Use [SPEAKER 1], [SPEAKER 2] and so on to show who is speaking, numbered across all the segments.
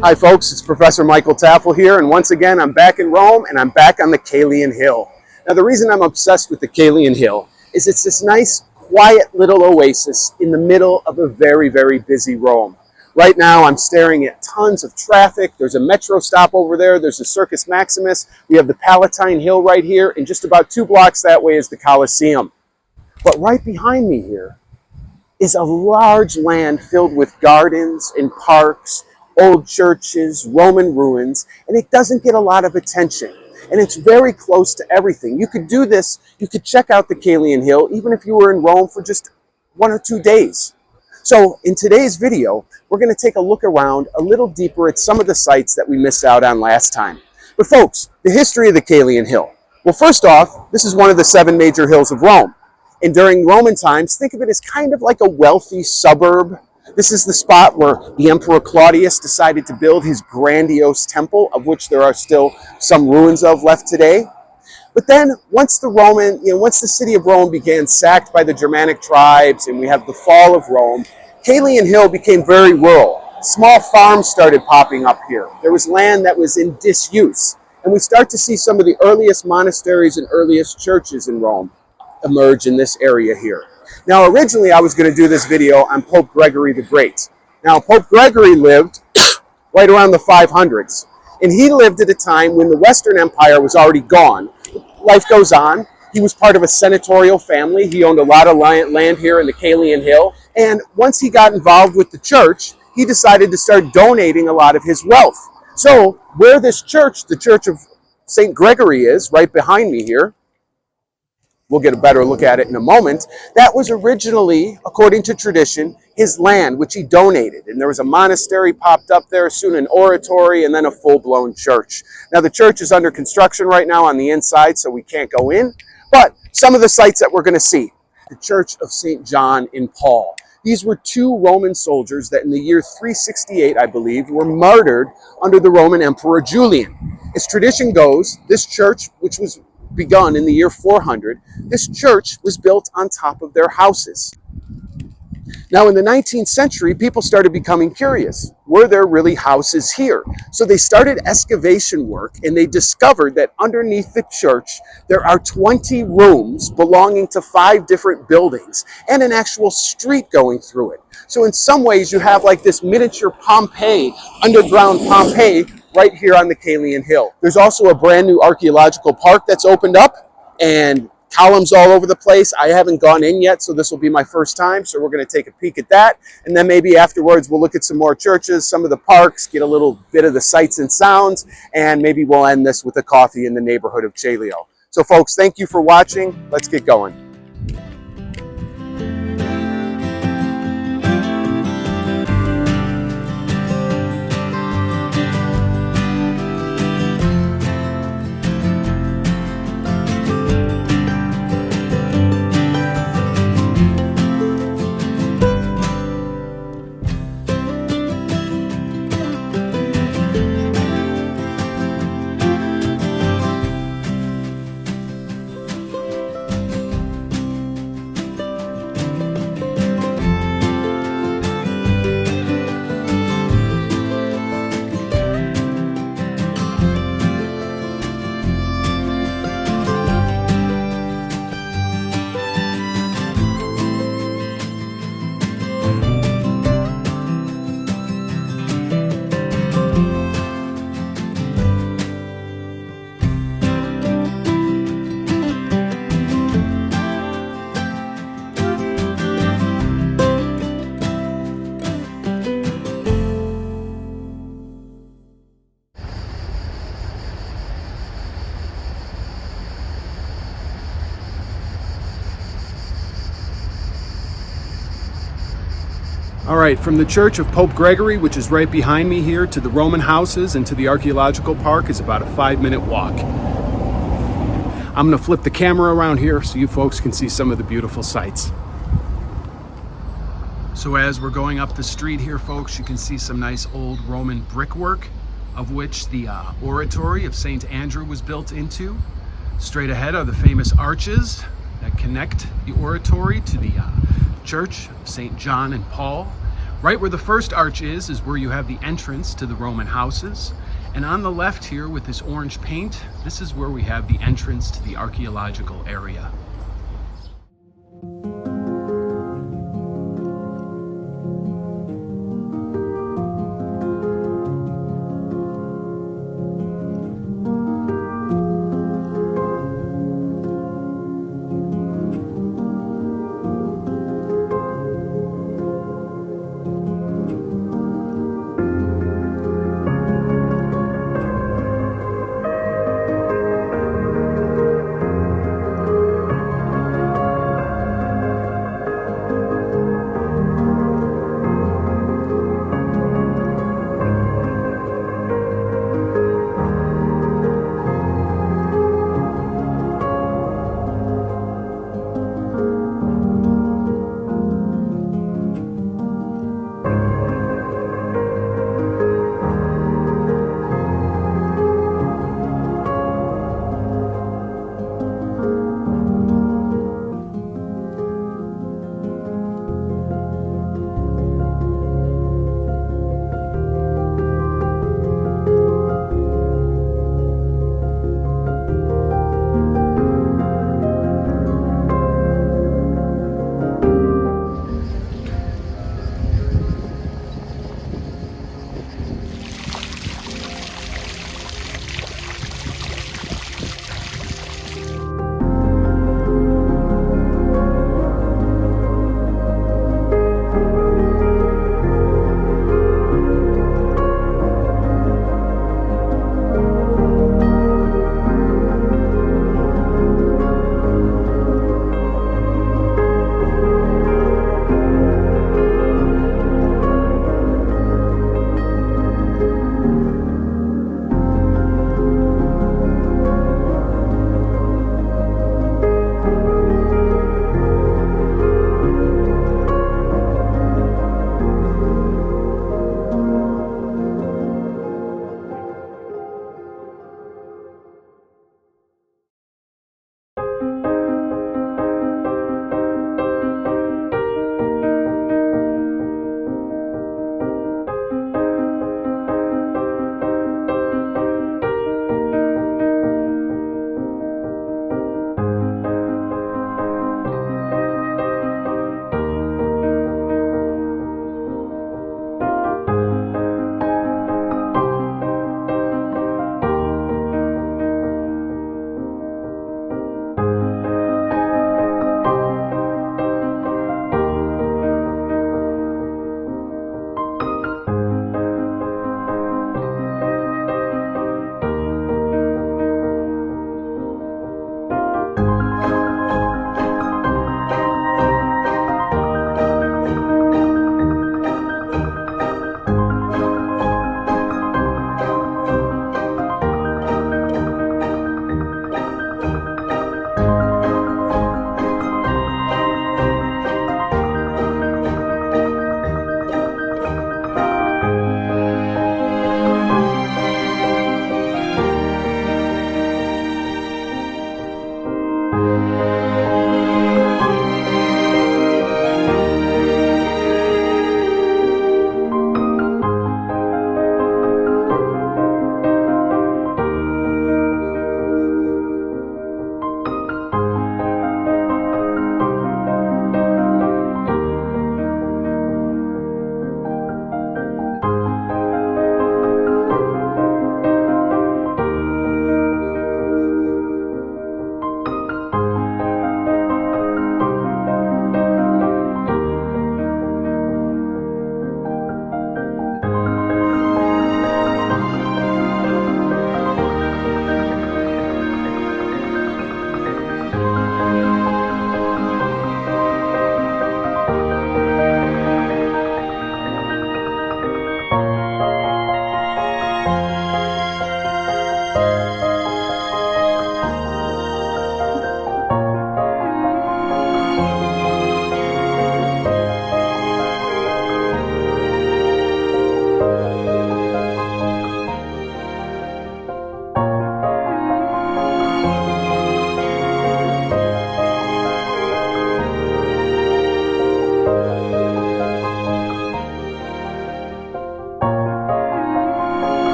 [SPEAKER 1] Hi folks, it's Professor Michael Tafel here, and once again I'm back in Rome and I'm back on the Caelian Hill. Now the reason I'm obsessed with the Caelian Hill is it's this nice, quiet little oasis in the middle of a very, very busy Rome. Right now I'm staring at tons of traffic. There's a metro stop over there, there's a Circus Maximus, we have the Palatine Hill right here, and just about 2 blocks that way is the Colosseum. But right behind me here is a large land filled with gardens and parks, old churches, Roman ruins, and it doesn't get a lot of attention. And it's very close to everything. You could do this, you could check out the Caelian Hill, even if you were in Rome for just 1 or 2 days. So in today's video, we're going to take a look around a little deeper at some of the sites that we missed out on last time. But folks, the history of the Caelian Hill. Well, first off, this is one of the 7 major hills of Rome. And during Roman times, think of it as kind of like a wealthy suburb. This is the spot where the Emperor Claudius decided to build his grandiose temple, of which there are still some ruins of left today. But then once the city of Rome began sacked by the Germanic tribes and we have the fall of Rome, Caelian Hill became very rural. Small farms started popping up here. There was land that was in disuse. And we start to see some of the earliest monasteries and earliest churches in Rome emerge in this area here. Now, originally I was going to do this video on Pope Gregory the Great. Now, Pope Gregory lived right around the 500s, and he lived at a time when the Western Empire was already gone. Life goes on. He was part of a senatorial family. He owned a lot of land here in the Caelian Hill, and once he got involved with the church, he decided to start donating a lot of his wealth. So, where this church, the Church of St. Gregory is, right behind me here, we'll get a better look at it in a moment. That was originally, according to tradition, his land, which he donated. And there was a monastery popped up there, soon an oratory, and then a full-blown church. Now, the church is under construction right now on the inside, so we can't go in. But some of the sites that we're going to see. The Church of St. John and Paul. These were 2 Roman soldiers that in the year 368, I believe, were martyred under the Roman Emperor Julian. As tradition goes, this church, which was begun in the year 400, this church was built on top of their houses. Now in the 19th century, people started becoming curious. Were there really houses here? So they started excavation work and they discovered that underneath the church, there are 20 rooms belonging to 5 different buildings and an actual street going through it. So in some ways you have like this miniature Pompeii, underground Pompeii, right here on the Caelian Hill. There's also a brand new archaeological park that's opened up and columns all over the place. I haven't gone in yet, so this will be my first time. So we're going to take a peek at that. And then maybe afterwards we'll look at some more churches, some of the parks, get a little bit of the sights and sounds, and maybe we'll end this with a coffee in the neighborhood of Celio. So folks, thank you for watching. Let's get going. All right, from the Church of Pope Gregory, which is right behind me here, to the Roman houses and to the archaeological park is about a 5-minute walk. I'm gonna flip the camera around here so you folks can see some of the beautiful sights. So as we're going up the street here, folks, you can see some nice old Roman brickwork, of which the oratory of St. Andrew was built into. Straight ahead are the famous arches that connect the oratory to the Church of St. John and Paul. Right where the first arch is where you have the entrance to the Roman houses. And on the left here with this orange paint, this is where we have the entrance to the archaeological area.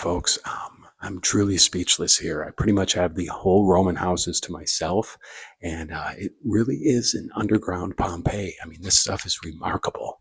[SPEAKER 1] folks. I'm truly speechless here. I pretty much have the whole Roman houses to myself, and it really is an underground Pompeii. I mean, this stuff is remarkable.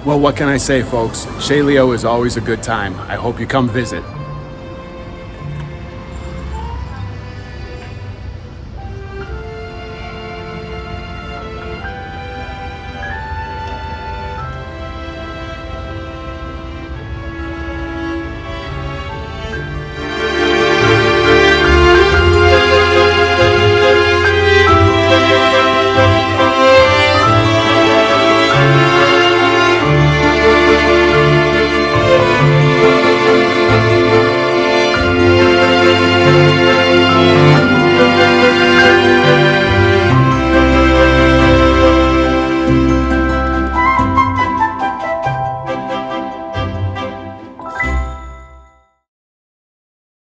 [SPEAKER 1] Well, what can I say, folks? Celio is always a good time. I hope you come visit.